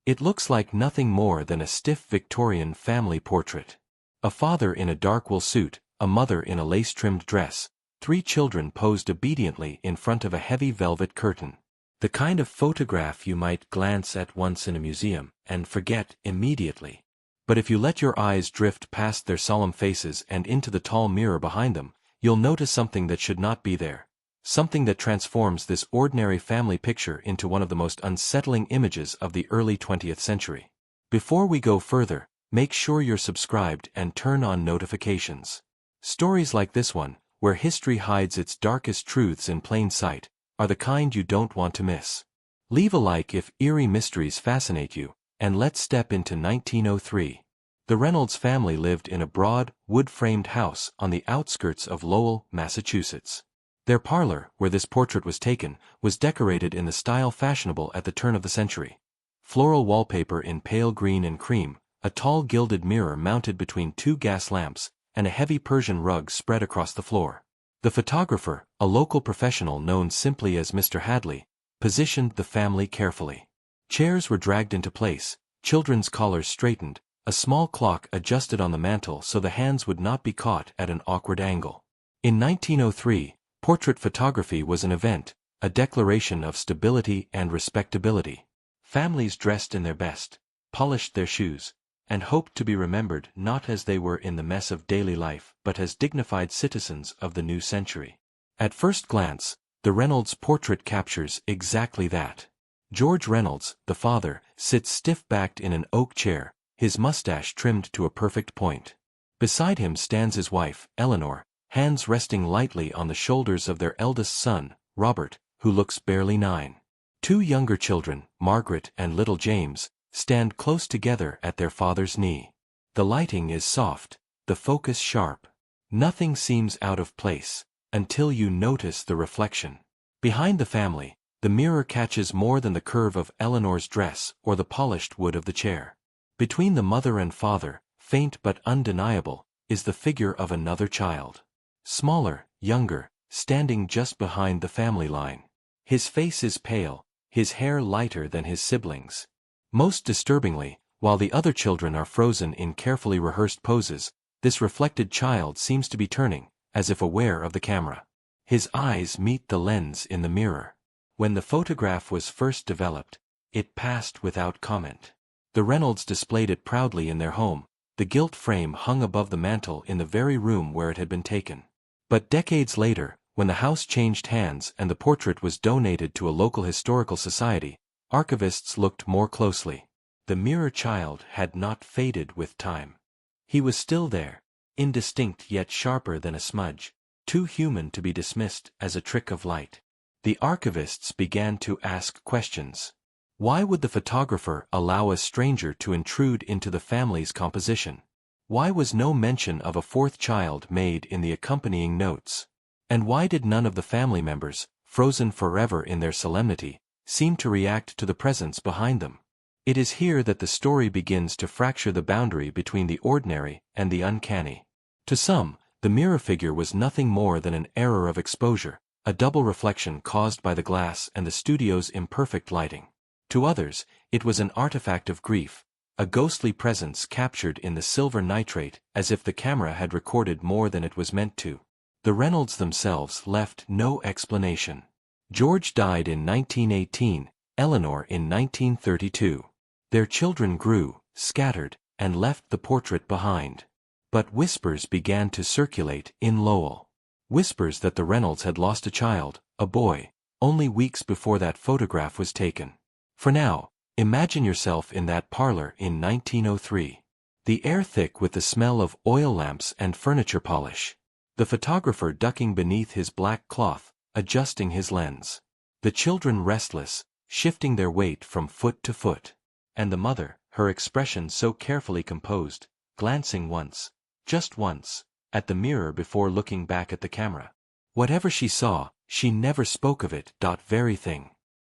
It looks like nothing more than a stiff Victorian family portrait. A father in a dark wool suit, a mother in a lace-trimmed dress, 3 children posed obediently in front of a heavy velvet curtain. The kind of photograph you might glance at once in a museum and forget immediately. But if you let your eyes drift past their solemn faces and into the tall mirror behind them, you'll notice something that should not be there. Something that transforms this ordinary family picture into one of the most unsettling images of the early 20th century. Before we go further, make sure you're subscribed and turn on notifications. Stories like this one, where history hides its darkest truths in plain sight, are the kind you don't want to miss. Leave a like if eerie mysteries fascinate you, and let's step into 1903. The Reynolds family lived in a broad, wood-framed house on the outskirts of Lowell, Massachusetts. Their parlor, where this portrait was taken, was decorated in the style fashionable at the turn of the century. Floral wallpaper in pale green and cream, a tall gilded mirror mounted between 2 gas lamps, and a heavy Persian rug spread across the floor. The photographer, a local professional known simply as Mr. Hadley, positioned the family carefully. Chairs were dragged into place, children's collars straightened, a small clock adjusted on the mantel so the hands would not be caught at an awkward angle. In 1903, portrait photography was an event, a declaration of stability and respectability. Families dressed in their best, polished their shoes, and hoped to be remembered not as they were in the mess of daily life but as dignified citizens of the new century. At first glance, the Reynolds portrait captures exactly that. George Reynolds, the father, sits stiff-backed in an oak chair, his mustache trimmed to a perfect point. Beside him stands his wife, Eleanor, hands resting lightly on the shoulders of their eldest son, Robert, who looks barely 9. 2 younger children, Margaret and little James, stand close together at their father's knee. The lighting is soft, the focus sharp. Nothing seems out of place, until you notice the reflection. Behind the family, the mirror catches more than the curve of Eleanor's dress or the polished wood of the chair. Between the mother and father, faint but undeniable, is the figure of another child. Smaller, younger, standing just behind the family line. His face is pale, his hair lighter than his siblings. Most disturbingly, while the other children are frozen in carefully rehearsed poses, this reflected child seems to be turning, as if aware of the camera. His eyes meet the lens in the mirror. When the photograph was first developed, it passed without comment. The Reynolds displayed it proudly in their home, the gilt frame hung above the mantel in the very room where it had been taken. But decades later, when the house changed hands and the portrait was donated to a local historical society, archivists looked more closely. The mirror child had not faded with time. He was still there, indistinct yet sharper than a smudge, too human to be dismissed as a trick of light. The archivists began to ask questions. Why would the photographer allow a stranger to intrude into the family's composition? Why was no mention of a 4th child made in the accompanying notes? And why did none of the family members, frozen forever in their solemnity, seem to react to the presence behind them? It is here that the story begins to fracture the boundary between the ordinary and the uncanny. To some, the mirror figure was nothing more than an error of exposure, a double reflection caused by the glass and the studio's imperfect lighting. To others, it was an artifact of grief, a ghostly presence captured in the silver nitrate as if the camera had recorded more than it was meant to. The Reynolds themselves left no explanation. George died in 1918, Eleanor in 1932. Their children grew, scattered, and left the portrait behind. But whispers began to circulate in Lowell. Whispers that the Reynolds had lost a child, a boy, only weeks before that photograph was taken. For now, imagine yourself in that parlor in 1903. The air thick with the smell of oil lamps and furniture polish. The photographer ducking beneath his black cloth, adjusting his lens. The children restless, shifting their weight from foot to foot. And the mother, her expression so carefully composed, glancing once, just once, at the mirror before looking back at the camera. Whatever she saw, she never spoke of it. Very thing.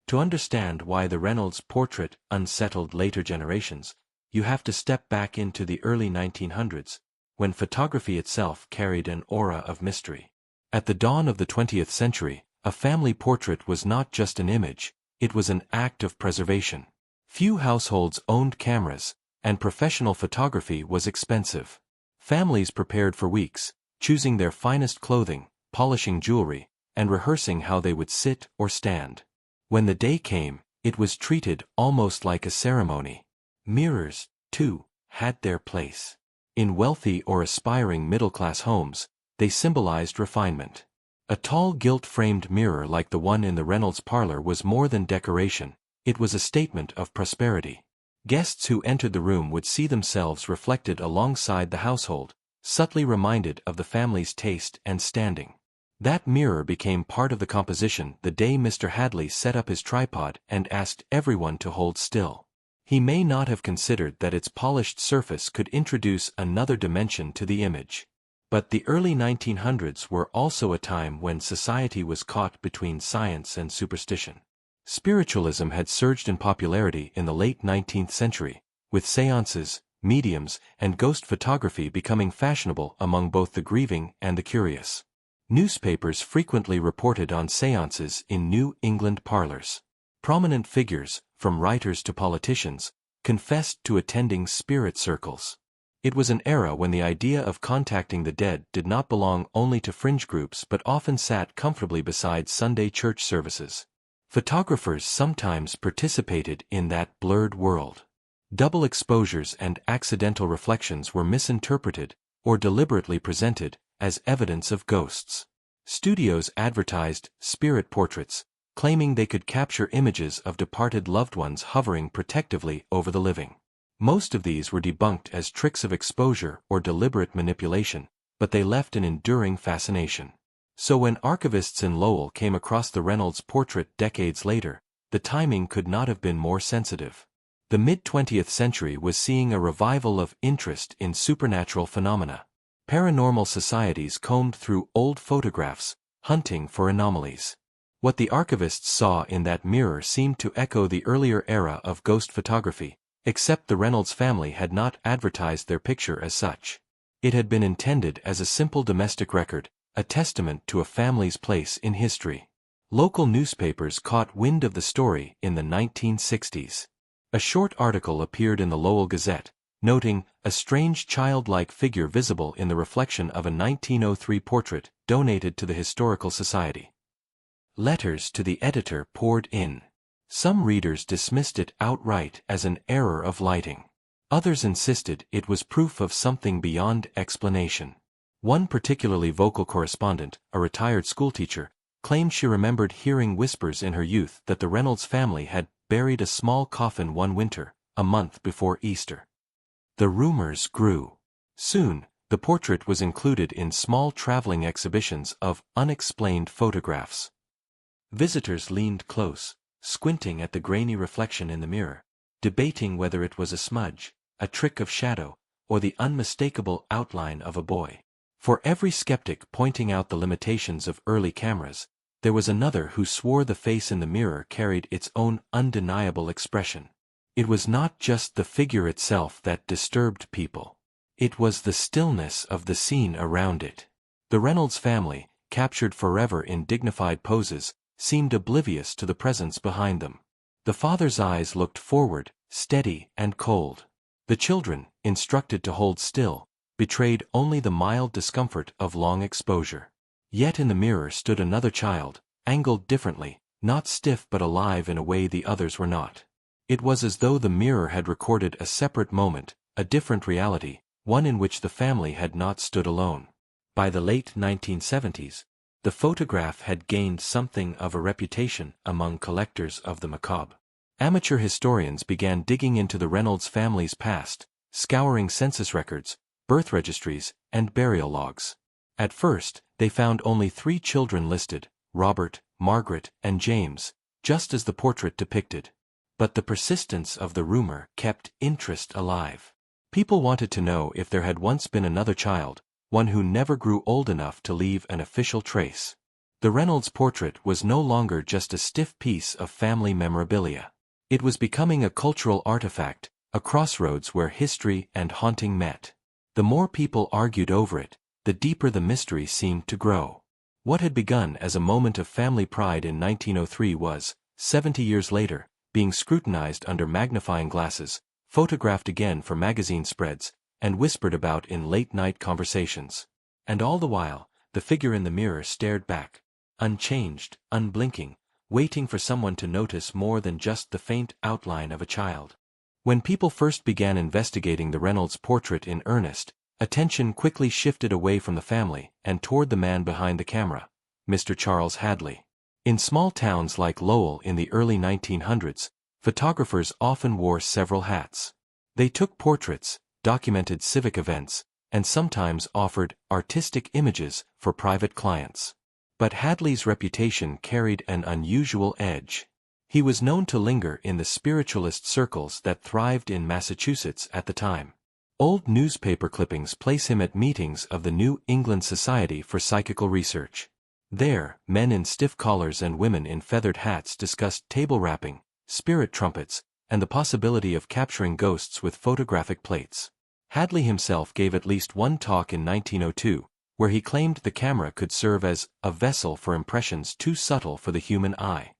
To understand why the Reynolds portrait unsettled later generations, you have to step back into the early 1900s, when photography itself carried an aura of mystery. At the dawn of the 20th century, a family portrait was not just an image, it was an act of preservation. Few households owned cameras, and professional photography was expensive. Families prepared for weeks, choosing their finest clothing, polishing jewelry, and rehearsing how they would sit or stand. When the day came, it was treated almost like a ceremony. Mirrors, too, had their place. In wealthy or aspiring middle-class homes, they symbolized refinement. A tall gilt-framed mirror like the one in the Reynolds parlor was more than decoration, it was a statement of prosperity. Guests who entered the room would see themselves reflected alongside the household, subtly reminded of the family's taste and standing. That mirror became part of the composition the day Mr. Hadley set up his tripod and asked everyone to hold still. He may not have considered that its polished surface could introduce another dimension to the image. But the early 1900s were also a time when society was caught between science and superstition. Spiritualism had surged in popularity in the late 19th century, with seances, mediums, and ghost photography becoming fashionable among both the grieving and the curious. Newspapers frequently reported on seances in New England parlors. Prominent figures, from writers to politicians, confessed to attending spirit circles. It was an era when the idea of contacting the dead did not belong only to fringe groups but often sat comfortably beside Sunday church services. Photographers sometimes participated in that blurred world. Double exposures and accidental reflections were misinterpreted or deliberately presented as evidence of ghosts. Studios advertised spirit portraits, claiming they could capture images of departed loved ones hovering protectively over the living. Most of these were debunked as tricks of exposure or deliberate manipulation, but they left an enduring fascination. So when archivists in Lowell came across the Reynolds portrait decades later, the timing could not have been more sensitive. The mid-20th century was seeing a revival of interest in supernatural phenomena. Paranormal societies combed through old photographs, hunting for anomalies. What the archivists saw in that mirror seemed to echo the earlier era of ghost photography, except the Reynolds family had not advertised their picture as such. It had been intended as a simple domestic record, a testament to a family's place in history. Local newspapers caught wind of the story in the 1960s. A short article appeared in the Lowell Gazette, noting a strange childlike figure visible in the reflection of a 1903 portrait donated to the Historical Society. Letters to the editor poured in. Some readers dismissed it outright as an error of lighting. Others insisted it was proof of something beyond explanation. One particularly vocal correspondent, a retired schoolteacher, claimed she remembered hearing whispers in her youth that the Reynolds family had buried a small coffin one winter, a month before Easter. The rumors grew. Soon, the portrait was included in small traveling exhibitions of unexplained photographs. Visitors leaned close, squinting at the grainy reflection in the mirror, debating whether it was a smudge, a trick of shadow, or the unmistakable outline of a boy. For every skeptic pointing out the limitations of early cameras, there was another who swore the face in the mirror carried its own undeniable expression. It was not just the figure itself that disturbed people. It was the stillness of the scene around it. The Reynolds family, captured forever in dignified poses, seemed oblivious to the presence behind them. The father's eyes looked forward, steady and cold. The children, instructed to hold still, betrayed only the mild discomfort of long exposure. Yet in the mirror stood another child, angled differently, not stiff but alive in a way the others were not. It was as though the mirror had recorded a separate moment, a different reality, one in which the family had not stood alone. By the late 1970s, the photograph had gained something of a reputation among collectors of the macabre. Amateur historians began digging into the Reynolds family's past, scouring census records, birth registries, and burial logs. At first, they found only 3 children listed, Robert, Margaret, and James, just as the portrait depicted. But the persistence of the rumor kept interest alive. People wanted to know if there had once been another child, one who never grew old enough to leave an official trace. The Reynolds portrait was no longer just a stiff piece of family memorabilia. It was becoming a cultural artifact, a crossroads where history and haunting met. The more people argued over it, the deeper the mystery seemed to grow. What had begun as a moment of family pride in 1903 was, 70 years later, being scrutinized under magnifying glasses, photographed again for magazine spreads, and whispered about in late-night conversations. And all the while, the figure in the mirror stared back, unchanged, unblinking, waiting for someone to notice more than just the faint outline of a child. When people first began investigating the Reynolds portrait in earnest, attention quickly shifted away from the family and toward the man behind the camera, Mr. Charles Hadley. In small towns like Lowell in the early 1900s, photographers often wore several hats. They took portraits, documented civic events, and sometimes offered artistic images for private clients. But Hadley's reputation carried an unusual edge. He was known to linger in the spiritualist circles that thrived in Massachusetts at the time. Old newspaper clippings place him at meetings of the New England Society for Psychical Research. There, men in stiff collars and women in feathered hats discussed table rapping, spirit trumpets, and the possibility of capturing ghosts with photographic plates. Hadley himself gave at least one talk in 1902, where he claimed the camera could serve as a vessel for impressions too subtle for the human eye.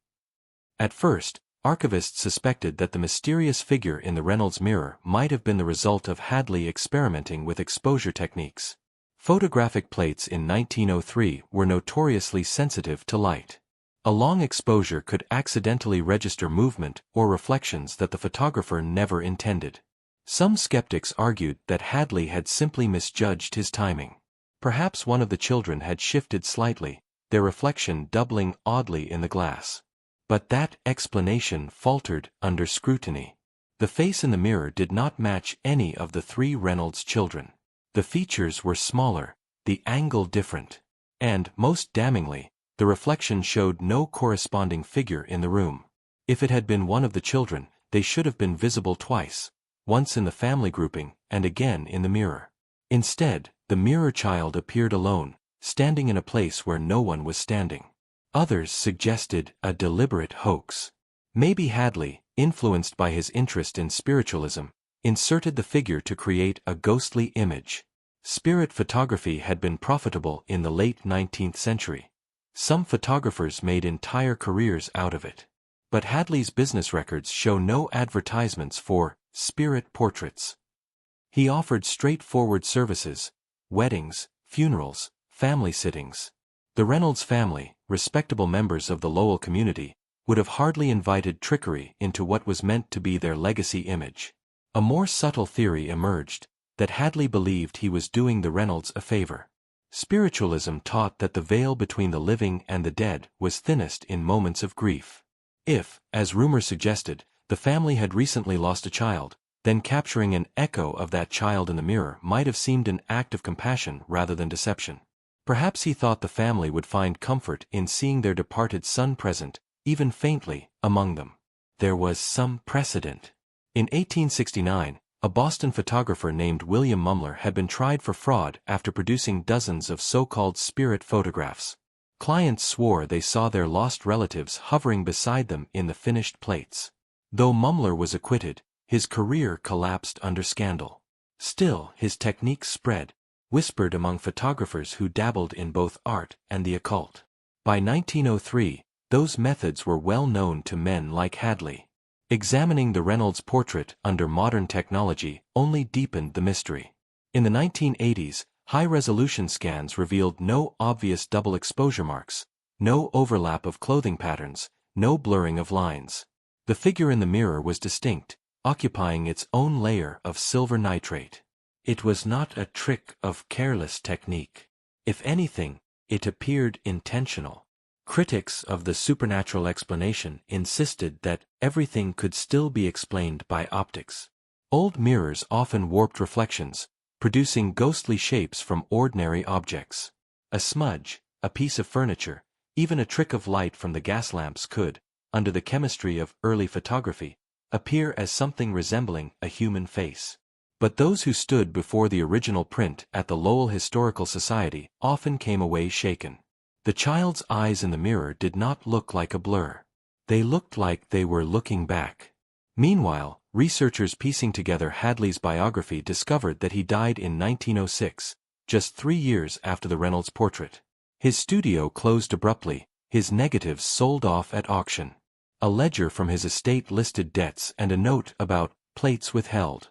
At first, archivists suspected that the mysterious figure in the Reynolds mirror might have been the result of Hadley experimenting with exposure techniques. Photographic plates in 1903 were notoriously sensitive to light. A long exposure could accidentally register movement or reflections that the photographer never intended. Some skeptics argued that Hadley had simply misjudged his timing. Perhaps one of the children had shifted slightly, their reflection doubling oddly in the glass. But that explanation faltered under scrutiny. The face in the mirror did not match any of the three Reynolds children. The features were smaller, the angle different, and, most damningly, the reflection showed no corresponding figure in the room. If it had been one of the children, they should have been visible twice, once in the family grouping and again in the mirror. Instead, the mirror child appeared alone, standing in a place where no one was standing. Others suggested a deliberate hoax. Maybe Hadley, influenced by his interest in spiritualism, inserted the figure to create a ghostly image. Spirit photography had been profitable in the late 19th century. Some photographers made entire careers out of it. But Hadley's business records show no advertisements for spirit portraits. He offered straightforward services: weddings, funerals, family sittings. The Reynolds family, respectable members of the Lowell community, would have hardly invited trickery into what was meant to be their legacy image. A more subtle theory emerged, that Hadley believed he was doing the Reynolds a favor. Spiritualism taught that the veil between the living and the dead was thinnest in moments of grief. If, as rumor suggested, the family had recently lost a child, then capturing an echo of that child in the mirror might have seemed an act of compassion rather than deception. Perhaps he thought the family would find comfort in seeing their departed son present, even faintly, among them. There was some precedent. In 1869, a Boston photographer named William Mumler had been tried for fraud after producing dozens of so-called spirit photographs. Clients swore they saw their lost relatives hovering beside them in the finished plates. Though Mumler was acquitted, his career collapsed under scandal. Still, his technique spread, whispered among photographers who dabbled in both art and the occult. By 1903, those methods were well known to men like Hadley. Examining the Reynolds portrait under modern technology only deepened the mystery. In the 1980s, high-resolution scans revealed no obvious double exposure marks, no overlap of clothing patterns, no blurring of lines. The figure in the mirror was distinct, occupying its own layer of silver nitrate. It was not a trick of careless technique. If anything, it appeared intentional. Critics of the supernatural explanation insisted that everything could still be explained by optics. Old mirrors often warped reflections, producing ghostly shapes from ordinary objects. A smudge, a piece of furniture, even a trick of light from the gas lamps could, under the chemistry of early photography, appear as something resembling a human face. But those who stood before the original print at the Lowell Historical Society often came away shaken. The child's eyes in the mirror did not look like a blur. They looked like they were looking back. Meanwhile, researchers piecing together Hadley's biography discovered that he died in 1906, just 3 years after the Reynolds portrait. His studio closed abruptly, his negatives sold off at auction. A ledger from his estate listed debts and a note about plates withheld.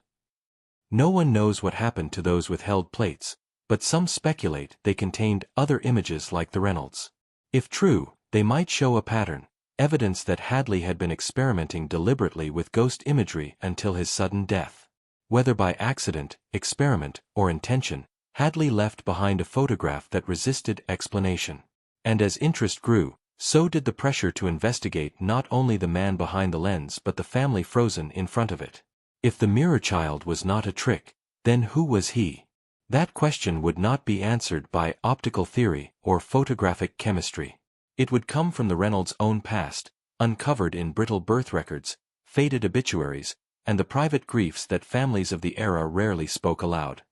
No one knows what happened to those withheld plates, but some speculate they contained other images like the Reynolds. If true, they might show a pattern, evidence that Hadley had been experimenting deliberately with ghost imagery until his sudden death. Whether by accident, experiment, or intention, Hadley left behind a photograph that resisted explanation. And as interest grew, so did the pressure to investigate not only the man behind the lens but the family frozen in front of it. If the mirror child was not a trick, then who was he? That question would not be answered by optical theory or photographic chemistry. It would come from the Reynolds' own past, uncovered in brittle birth records, faded obituaries, and the private griefs that families of the era rarely spoke aloud.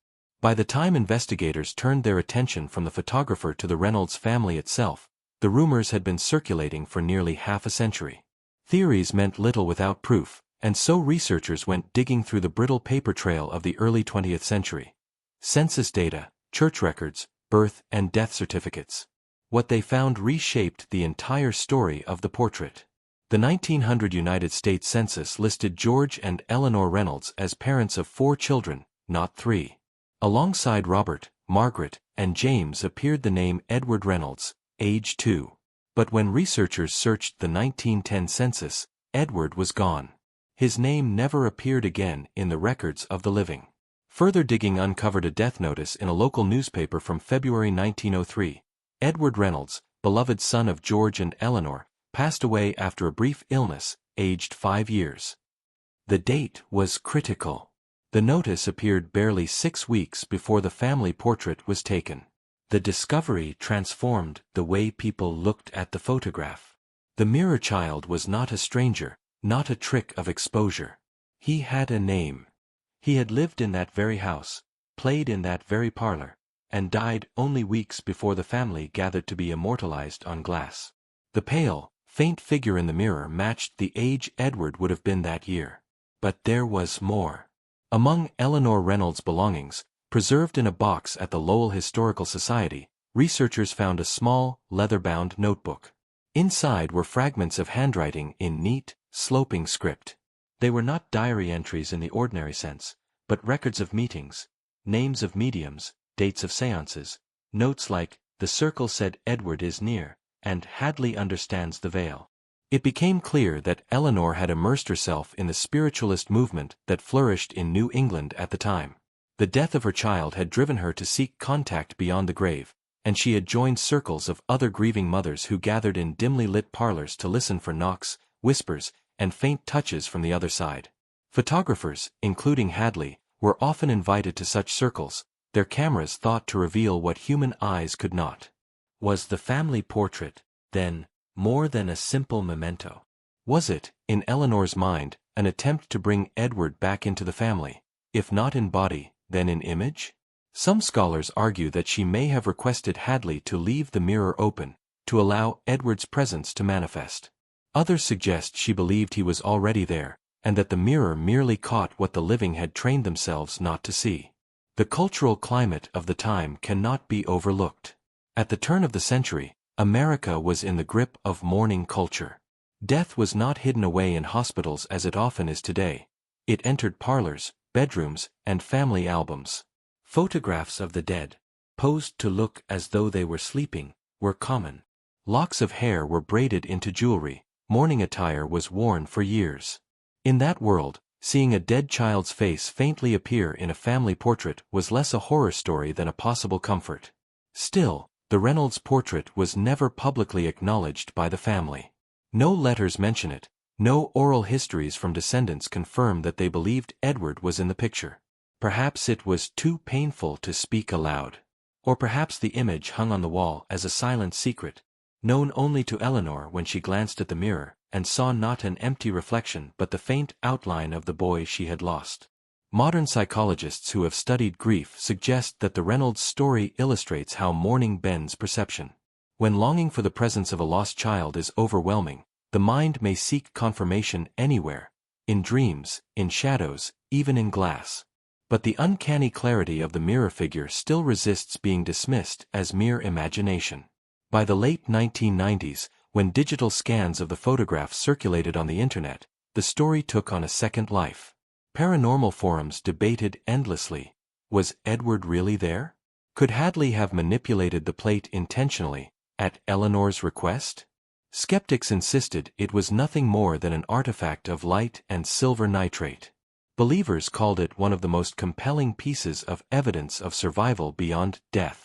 By the time investigators turned their attention from the photographer to the Reynolds family itself, the rumors had been circulating for nearly half a century. Theories meant little without proof, and so researchers went digging through the brittle paper trail of the early 20th century. Census data, church records, birth and death certificates. What they found reshaped the entire story of the portrait. The 1900 United States Census listed George and Eleanor Reynolds as parents of 4 children, not 3. Alongside Robert, Margaret, and James appeared the name Edward Reynolds, age 2. But when researchers searched the 1910 census, Edward was gone. His name never appeared again in the records of the living. Further digging uncovered a death notice in a local newspaper from February 1903. Edward Reynolds, beloved son of George and Eleanor, passed away after a brief illness, aged 5 years. The date was critical. The notice appeared barely 6 weeks before the family portrait was taken. The discovery transformed the way people looked at the photograph. The mirror child was not a stranger, not a trick of exposure. He had a name. He had lived in that very house, played in that very parlor, and died only weeks before the family gathered to be immortalized on glass. The pale, faint figure in the mirror matched the age Edward would have been that year. But there was more. Among Eleanor Reynolds' belongings, preserved in a box at the Lowell Historical Society, researchers found a small, leather-bound notebook. Inside were fragments of handwriting in neat, sloping script. They were not diary entries in the ordinary sense, but records of meetings, names of mediums, dates of seances, notes like, "The circle said Edward is near," and "Hadley understands the veil." It became clear that Eleanor had immersed herself in the spiritualist movement that flourished in New England at the time. The death of her child had driven her to seek contact beyond the grave, and she had joined circles of other grieving mothers who gathered in dimly lit parlors to listen for knocks, whispers, and faint touches from the other side. Photographers, including Hadley, were often invited to such circles, their cameras thought to reveal what human eyes could not. Was the family portrait, then, more than a simple memento? Was it, in Eleanor's mind, an attempt to bring Edward back into the family, if not in body, then in image? Some scholars argue that she may have requested Hadley to leave the mirror open, to allow Edward's presence to manifest. Others suggest she believed he was already there, and that the mirror merely caught what the living had trained themselves not to see. The cultural climate of the time cannot be overlooked. At the turn of the century, America was in the grip of mourning culture. Death was not hidden away in hospitals as it often is today. It entered parlors, bedrooms, and family albums. Photographs of the dead, posed to look as though they were sleeping, were common. Locks of hair were braided into jewelry, mourning attire was worn for years. In that world, seeing a dead child's face faintly appear in a family portrait was less a horror story than a possible comfort. Still, the Reynolds portrait was never publicly acknowledged by the family. No letters mention it, no oral histories from descendants confirm that they believed Edward was in the picture. Perhaps it was too painful to speak aloud. Or perhaps the image hung on the wall as a silent secret, known only to Eleanor when she glanced at the mirror, and saw not an empty reflection but the faint outline of the boy she had lost. Modern psychologists who have studied grief suggest that the Reynolds story illustrates how mourning bends perception. When longing for the presence of a lost child is overwhelming, the mind may seek confirmation anywhere, in dreams, in shadows, even in glass. But the uncanny clarity of the mirror figure still resists being dismissed as mere imagination. By the late 1990s, when digital scans of the photograph circulated on the internet, the story took on a second life. Paranormal forums debated endlessly. Was Edward really there? Could Hadley have manipulated the plate intentionally, at Eleanor's request? Skeptics insisted it was nothing more than an artifact of light and silver nitrate. Believers called it one of the most compelling pieces of evidence of survival beyond death.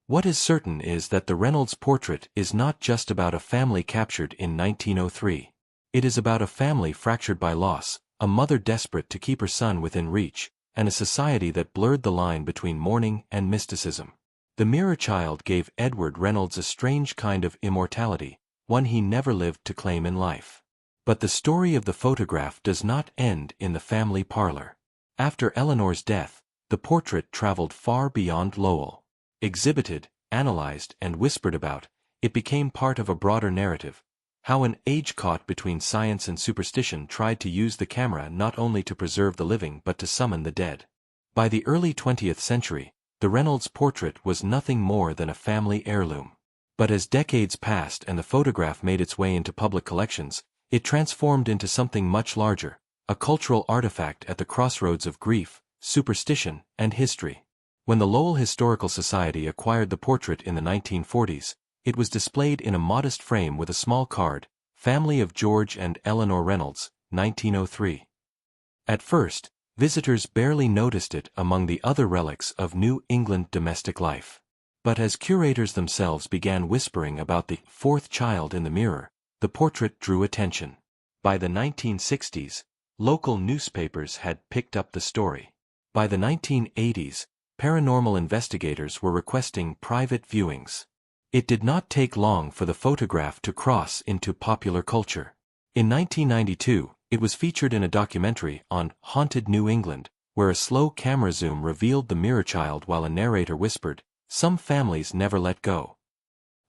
What is certain is that the Reynolds portrait is not just about a family captured in 1903. It is about a family fractured by loss, a mother desperate to keep her son within reach, and a society that blurred the line between mourning and mysticism. The Mirror Child gave Edward Reynolds a strange kind of immortality, one he never lived to claim in life. But the story of the photograph does not end in the family parlor. After Eleanor's death, the portrait traveled far beyond Lowell. Exhibited, analyzed, and whispered about, it became part of a broader narrative, how an age caught between science and superstition tried to use the camera not only to preserve the living but to summon the dead. By the early 20th century, the Reynolds portrait was nothing more than a family heirloom. But as decades passed and the photograph made its way into public collections, it transformed into something much larger, a cultural artifact at the crossroads of grief, superstition, and history. When the Lowell Historical Society acquired the portrait in the 1940s, it was displayed in a modest frame with a small card, Family of George and Eleanor Reynolds, 1903. At first, visitors barely noticed it among the other relics of New England domestic life. But as curators themselves began whispering about the fourth child in the mirror, the portrait drew attention. By the 1960s, local newspapers had picked up the story. By the 1980s, paranormal investigators were requesting private viewings. It did not take long for the photograph to cross into popular culture. In 1992, it was featured in a documentary on Haunted New England, where a slow camera zoom revealed the Mirror Child while a narrator whispered, "Some families never let go."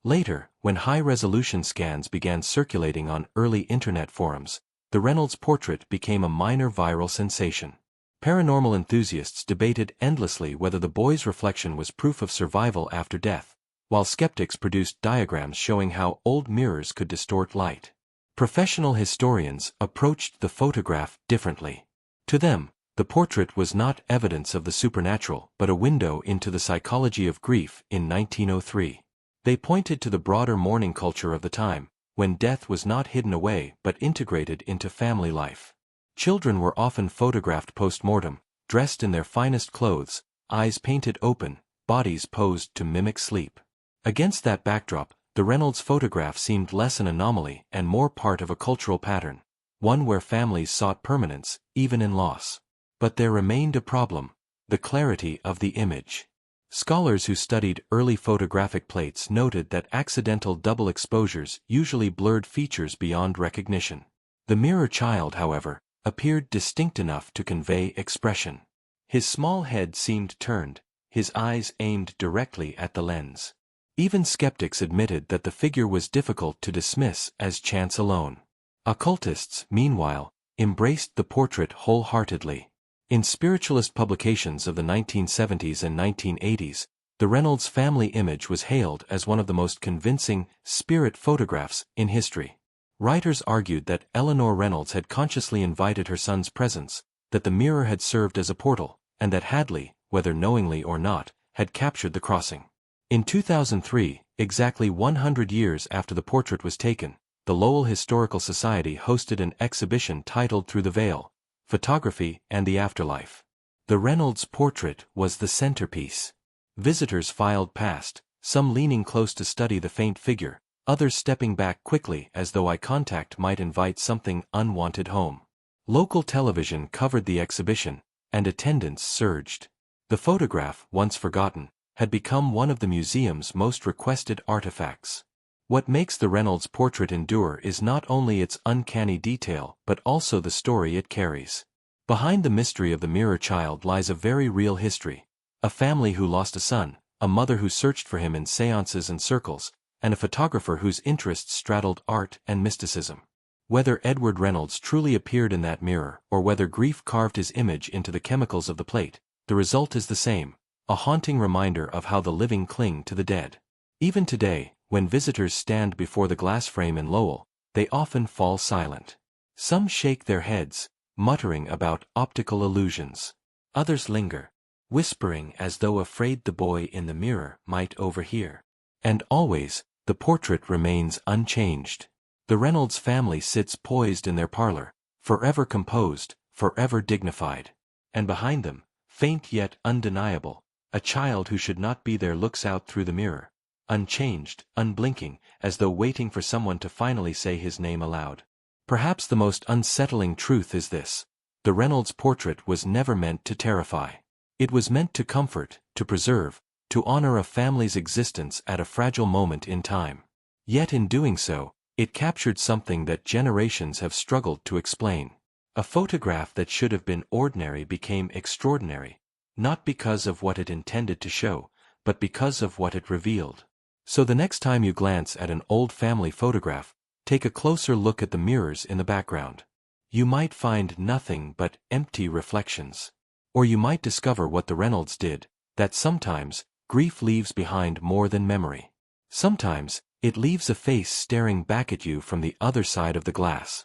Later, when high-resolution scans began circulating on early internet forums, the Reynolds portrait became a minor viral sensation. Paranormal enthusiasts debated endlessly whether the boy's reflection was proof of survival after death, while skeptics produced diagrams showing how old mirrors could distort light. Professional historians approached the photograph differently. To them, the portrait was not evidence of the supernatural but a window into the psychology of grief in 1903. They pointed to the broader mourning culture of the time, when death was not hidden away but integrated into family life. Children were often photographed post-mortem, dressed in their finest clothes, eyes painted open, bodies posed to mimic sleep. Against that backdrop, the Reynolds photograph seemed less an anomaly and more part of a cultural pattern, one where families sought permanence, even in loss. But there remained a problem: the clarity of the image. Scholars who studied early photographic plates noted that accidental double exposures usually blurred features beyond recognition. The Mirror Child, however, appeared distinct enough to convey expression. His small head seemed turned, his eyes aimed directly at the lens. Even skeptics admitted that the figure was difficult to dismiss as chance alone. Occultists, meanwhile, embraced the portrait wholeheartedly. In spiritualist publications of the 1970s and 1980s, the Reynolds family image was hailed as one of the most convincing spirit photographs in history. Writers argued that Eleanor Reynolds had consciously invited her son's presence, that the mirror had served as a portal, and that Hadley, whether knowingly or not, had captured the crossing. In 2003, exactly 100 years after the portrait was taken, the Lowell Historical Society hosted an exhibition titled Through the Veil: Photography and the Afterlife. The Reynolds portrait was the centerpiece. Visitors filed past, some leaning close to study the faint figure, others stepping back quickly as though eye contact might invite something unwanted home. Local television covered the exhibition, and attendance surged. The photograph, once forgotten, had become one of the museum's most requested artifacts. What makes the Reynolds portrait endure is not only its uncanny detail but also the story it carries. Behind the mystery of the Mirror Child lies a very real history: a family who lost a son, a mother who searched for him in seances and circles, and a photographer whose interests straddled art and mysticism. Whether Edward Reynolds truly appeared in that mirror or whether grief carved his image into the chemicals of the plate, the result is the same: a haunting reminder of how the living cling to the dead. Even today, when visitors stand before the glass frame in Lowell, they often fall silent. Some shake their heads, muttering about optical illusions. Others linger, whispering as though afraid the boy in the mirror might overhear. And always, the portrait remains unchanged. The Reynolds family sits poised in their parlor, forever composed, forever dignified. And behind them, faint yet undeniable, a child who should not be there looks out through the mirror, unchanged, unblinking, as though waiting for someone to finally say his name aloud. Perhaps the most unsettling truth is this: the Reynolds portrait was never meant to terrify. It was meant to comfort, to preserve, to honor a family's existence at a fragile moment in time. Yet in doing so, it captured something that generations have struggled to explain. A photograph that should have been ordinary became extraordinary, not because of what it intended to show, but because of what it revealed. So the next time you glance at an old family photograph, take a closer look at the mirrors in the background. You might find nothing but empty reflections. Or you might discover what the Reynolds did, that sometimes, grief leaves behind more than memory. Sometimes, it leaves a face staring back at you from the other side of the glass.